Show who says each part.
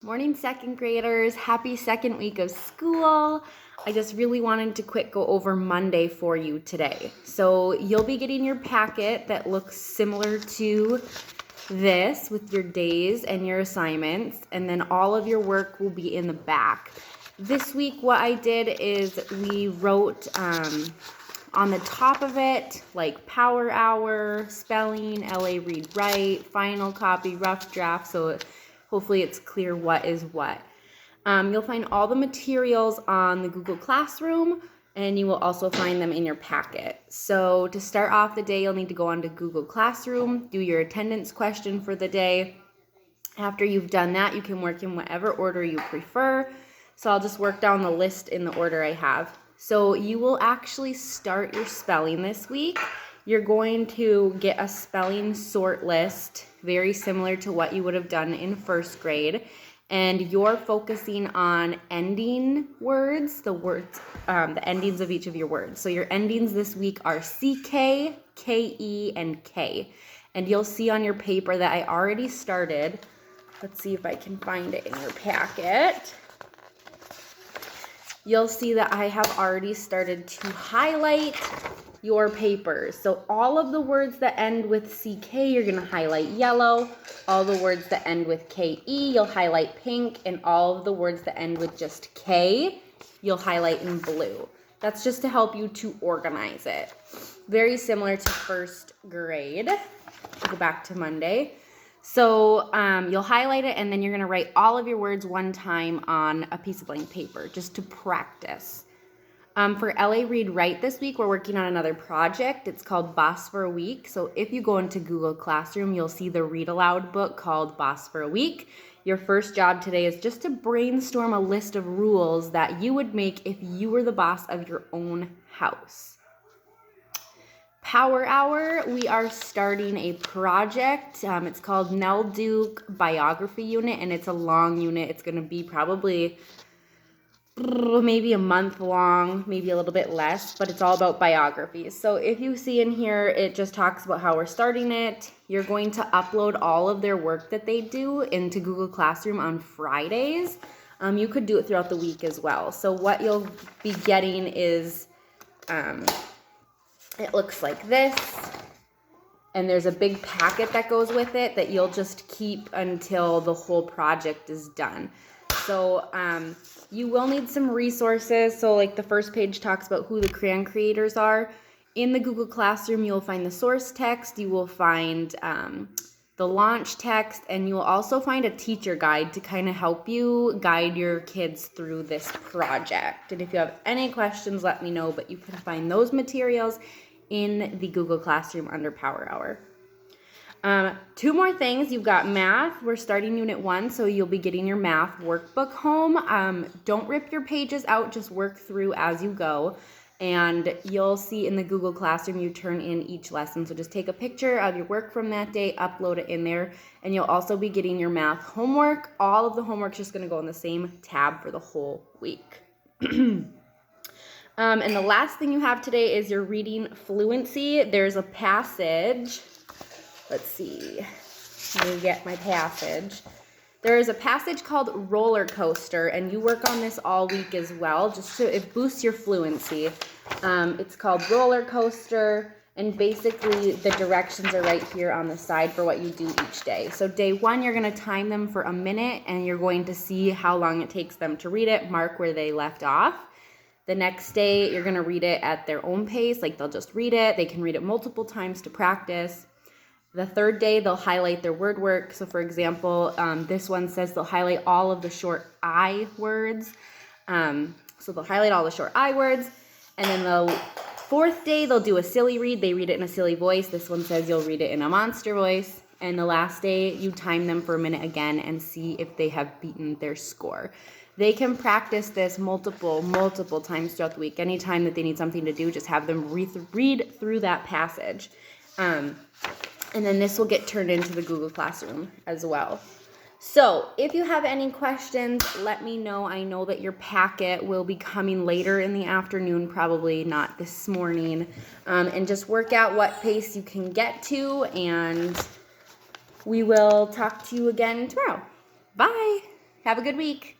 Speaker 1: Morning, second graders. Happy second week of school. I just really wanted to quick go over Monday for you today. So you'll be getting your packet that looks similar to this with your days and your assignments, and then all of your work will be in the back. This week what I did is we wrote on the top of it like power hour, spelling, LA read write, final copy, rough draft, so hopefully it's clear what is what. You'll find all the materials on the Google Classroom, and you will also find them in your packet. So to start off the day, you'll need to go onto Google Classroom, do your attendance question for the day. After you've done that, you can work in whatever order you prefer. So I'll just work down the list in the order I have. So you will actually start your spelling this week. You're going to get a spelling sort list, very similar to what you would have done in first grade. And you're focusing on ending words, the endings of each of your words. So your endings this week are CK, KE, and K. And you'll see on your paper that I already started. Let's see if I can find it in your packet. You'll see that I have already started to highlight your papers. So all of the words that end with CK, you're gonna highlight yellow. All the words that end with KE, you'll highlight pink. And all of the words that end with just K, you'll highlight in blue. That's just to help you to organize it. Very similar to first grade. Go back to Monday. So you'll highlight it, and then you're gonna write all of your words one time on a piece of blank paper, just to practice. For LA Read Write this week, we're working on another project. It's called Boss for a Week. So if you go into Google Classroom, you'll see the read aloud book called Boss for a Week. Your first job today is just to brainstorm a list of rules that you would make if you were the boss of your own house. Power Hour, we are starting a project. It's called Nell Duke Biography Unit, and it's a long unit. It's going to be probably maybe a month long, maybe a little bit less, but it's all about biographies. So if you see in here, it just talks about how we're starting it. You're going to upload all of their work that they do into Google Classroom on Fridays. You could do it throughout the week as well. So what you'll be getting is, it looks like this, and there's a big packet that goes with it that you'll just keep until the whole project is done. So you will need some resources. So like the first page talks about who the crayon creators are. In the Google Classroom, you'll find the source text, you will find the launch text, and you will also find a teacher guide to kind of help you guide your kids through this project. And if you have any questions, let me know, but you can find those materials in the Google Classroom under Power Hour. Two more things. You've got math. We're starting unit 1, so you'll be getting your math workbook home. Don't rip your pages out, just work through as you go. And you'll see in the Google Classroom, you turn in each lesson. So just take a picture of your work from that day, upload it in there, and you'll also be getting your math homework. All of the homework's just gonna go in the same tab for the whole week. And the last thing you have today is your reading fluency. There's a passage. Let's see, let me get my passage. There is a passage called Roller Coaster, and you work on this all week as well, just so it boosts your fluency. It's called Roller Coaster, and basically the directions are right here on the side for what you do each day. So day 1, you're gonna time them for a minute, and you're going to see how long it takes them to read it, mark where they left off. The next day, you're gonna read it at their own pace, like they'll just read it. They can read it multiple times to practice. The third day, they'll highlight their word work. So for example, this one says they'll highlight all of the short I words. So they'll highlight all the short I words. And then the fourth day, they'll do a silly read. They read it in a silly voice. This one says you'll read it in a monster voice. And the last day, you time them for a minute again and see if they have beaten their score. They can practice this multiple times throughout the week. Anytime that they need something to do, just have them read through that passage. And then this will get turned into the Google Classroom as well. So if you have any questions, let me know. I know that your packet will be coming later in the afternoon, probably not this morning. And just work out what pace you can get to, and we will talk to you again tomorrow. Bye. Have a good week.